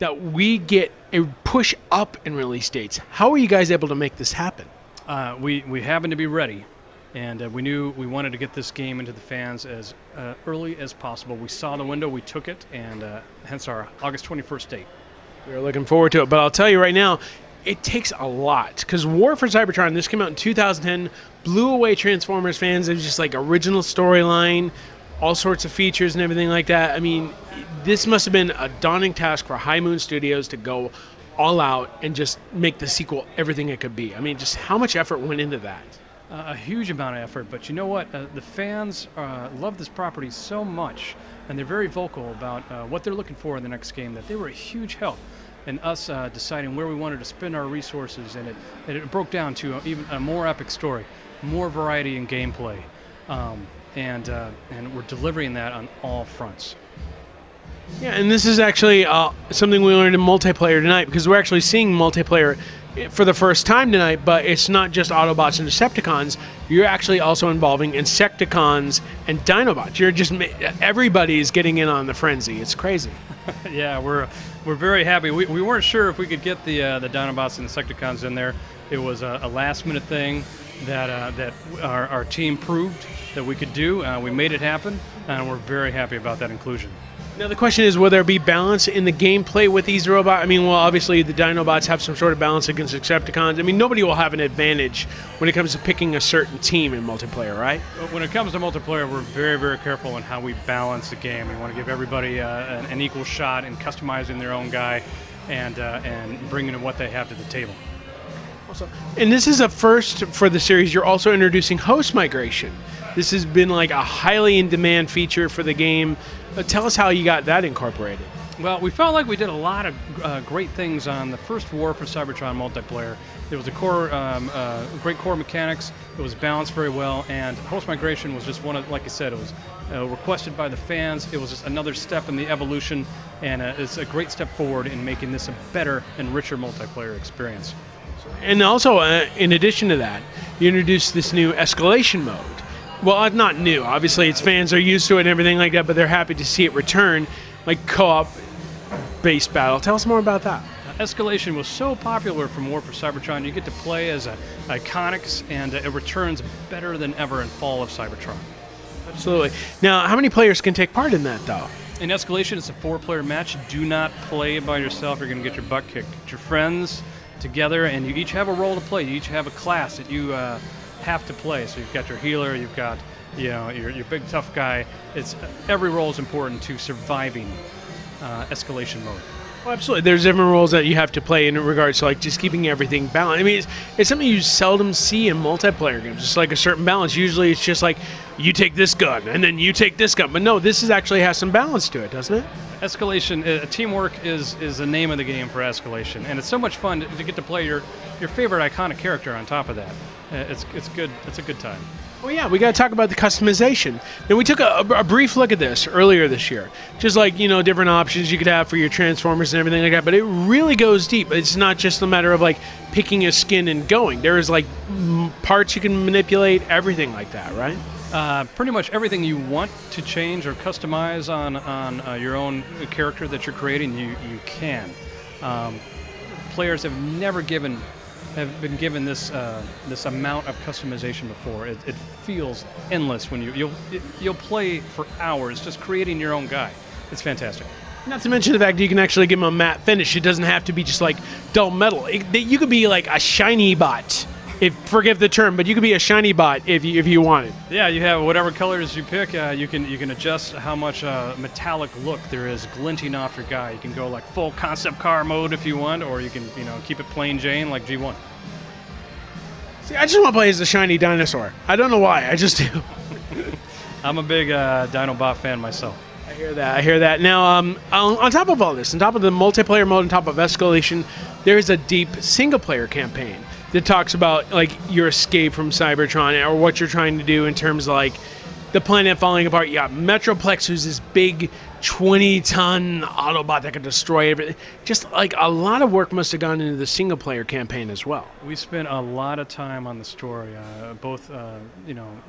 that we get a push up in release dates. How are you guys able to make this happen? We happened to be ready, and we knew we wanted to get this game into the fans as early as possible. We saw the window, we took it, and hence our August 21st date. We're looking forward to it, but I'll tell you right now, it takes a lot, because War for Cybertron, this came out in 2010, blew away Transformers fans. It was just like original storyline, all sorts of features and everything like that. I mean, this must have been a daunting task for High Moon Studios to go all out and just make the sequel everything it could be. I mean, just how much effort went into that? A huge amount of effort, but you know what? The fans love this property so much, and they're very vocal about what they're looking for in the next game, that they were a huge help in us deciding where we wanted to spend our resources, and it broke down to even a more epic story, more variety in gameplay, and we're delivering that on all fronts. Yeah, and this is actually something we learned in multiplayer tonight, because we're actually seeing multiplayer for the first time tonight, but it's not just Autobots and Decepticons. You're actually also involving Insecticons and Dinobots. You're just, everybody's getting in on the frenzy. It's crazy. Yeah, we're very happy. We weren't sure if we could get the Dinobots and Insecticons in there. It was a last-minute thing that our team proved that we could do. We made it happen, and we're very happy about that inclusion. Now the question is, will there be balance in the gameplay with these robots? I mean, well, obviously the Dinobots have some sort of balance against Decepticons. I mean, nobody will have an advantage when it comes to picking a certain team in multiplayer, right? When it comes to multiplayer, we're very, very careful in how we balance the game. We want to give everybody an equal shot in customizing their own guy and bringing what they have to the table. Also, and this is a first for the series. You're also introducing host migration. This has been like a highly in-demand feature for the game. Tell us how you got that incorporated. Well, we felt like we did a lot of great things on the first War for Cybertron multiplayer. There was a core, great core mechanics. It was balanced very well, and host migration was just one of, like I said, it was requested by the fans. It was just another step in the evolution, and it's a great step forward in making this a better and richer multiplayer experience. And also, in addition to that, you introduced this new escalation mode. Well, not new. Obviously, its fans are used to it and everything like that, but they're happy to see it return, like co-op-based battle. Tell us more about that. Escalation was so popular from War for Cybertron. You get to play as Iconics, and it returns better than ever in Fall of Cybertron. Absolutely. Now, how many players can take part in that, though? In Escalation, it's a 4-player match. Do not play by yourself. You're going to get your butt kicked. Get your friends together, and you each have a role to play. You each have a class that you have to play. So you've got your healer, you've got your big tough guy. It's every role is important to surviving escalation mode. Well, absolutely. There's different roles that you have to play in regards to like just keeping everything balanced. I mean, it's something you seldom see in multiplayer games. It's like a certain balance. Usually, it's just like you take this gun and then you take this gun. But no, this actually has some balance to it, doesn't it? Escalation, teamwork is the name of the game for Escalation, and it's so much fun to get to play your favorite iconic character on top of that. It's good. It's a good time. Well, yeah, we got to talk about the customization. Now, we took a brief look at this earlier this year, just like, different options you could have for your Transformers and everything like that, but it really goes deep. It's not just a matter of, like, picking a skin and going. There is, like, parts you can manipulate, everything like that, right? Pretty much everything you want to change or customize on your own character that you're creating, you can. Players have been given this this amount of customization before. It feels endless when you'll play for hours just creating your own guy. It's fantastic. Not to mention the fact that you can actually give him a matte finish. It doesn't have to be just like dull metal. You could be like a shiny bot. Forgive the term, but you could be a shiny bot if you wanted. Yeah, you have whatever colors you pick. You can adjust how much metallic look there is glinting off your guy. You can go like full concept car mode if you want, or you can keep it plain Jane like G1. See, I just want to play as a shiny dinosaur. I don't know why. I just do. I'm a big Dinobot fan myself. I hear that. I hear that. Now, on top of all this, on top of the multiplayer mode, on top of Escalation, there is a deep single-player campaign that talks about like your escape from Cybertron or what you're trying to do in terms of like the planet falling apart. You got Metroplex, who's this big 20-ton Autobot that can destroy everything. Just like a lot of work must have gone into the single-player campaign as well. We spent a lot of time on the story, both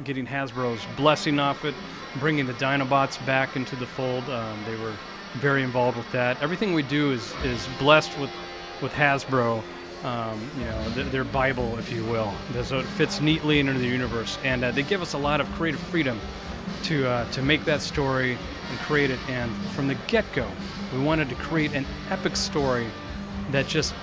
getting Hasbro's blessing off it, bringing the Dinobots back into the fold. very involved with that. Everything we do is blessed with Hasbro, you know, their Bible, if you will. So it fits neatly into the universe, and they give us a lot of creative freedom to make that story and create it. And from the get-go, we wanted to create an epic story that just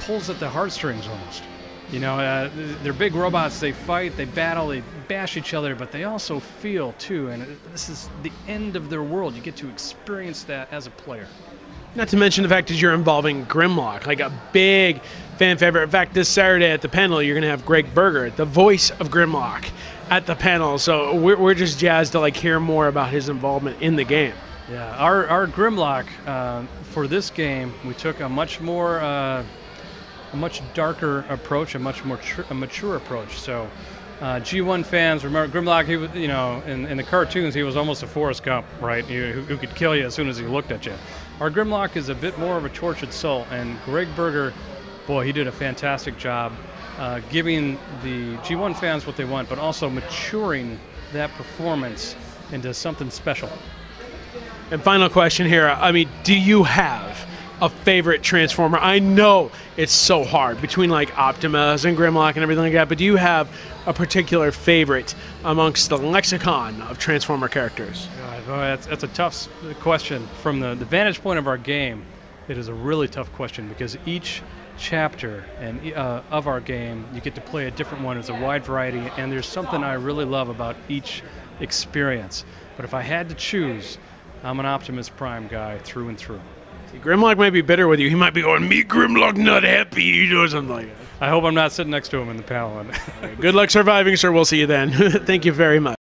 pulls at the heartstrings almost. You know, they're big robots, they fight, they battle, they bash each other, but they also feel too, and this is the end of their world. You get to experience that as a player. Not to mention the fact that you're involving Grimlock, like a big fan favorite. In fact, this Saturday at the panel, you're going to have Greg Berger, the voice of Grimlock, at the panel. So we're just jazzed to like hear more about his involvement in the game. Yeah, our Grimlock, for this game, we took a much more, a much darker approach, a much more mature approach. So G1 fans remember Grimlock. He was, you know, in the cartoons, he was almost a Forrest Gump, right? Who could kill you as soon as he looked at you. Our Grimlock is a bit more of a tortured soul, and Greg Berger, boy, he did a fantastic job giving the G1 fans what they want, but also maturing that performance into something special. And final question here, I mean, do you have a favorite Transformer? I know it's so hard between like Optimus and Grimlock and everything like that, but do you have a particular favorite amongst the lexicon of Transformer characters? That's a tough question. From the vantage point of our game, it is a really tough question because each chapter of our game, you get to play a different one. It's a wide variety, and there's something I really love about each experience. But if I had to choose, I'm an Optimus Prime guy through and through. See, Grimlock might be bitter with you. He might be going, "Me, Grimlock, not happy," or something like that. I hope I'm not sitting next to him in the panel. Good luck surviving, sir. We'll see you then. Thank you very much.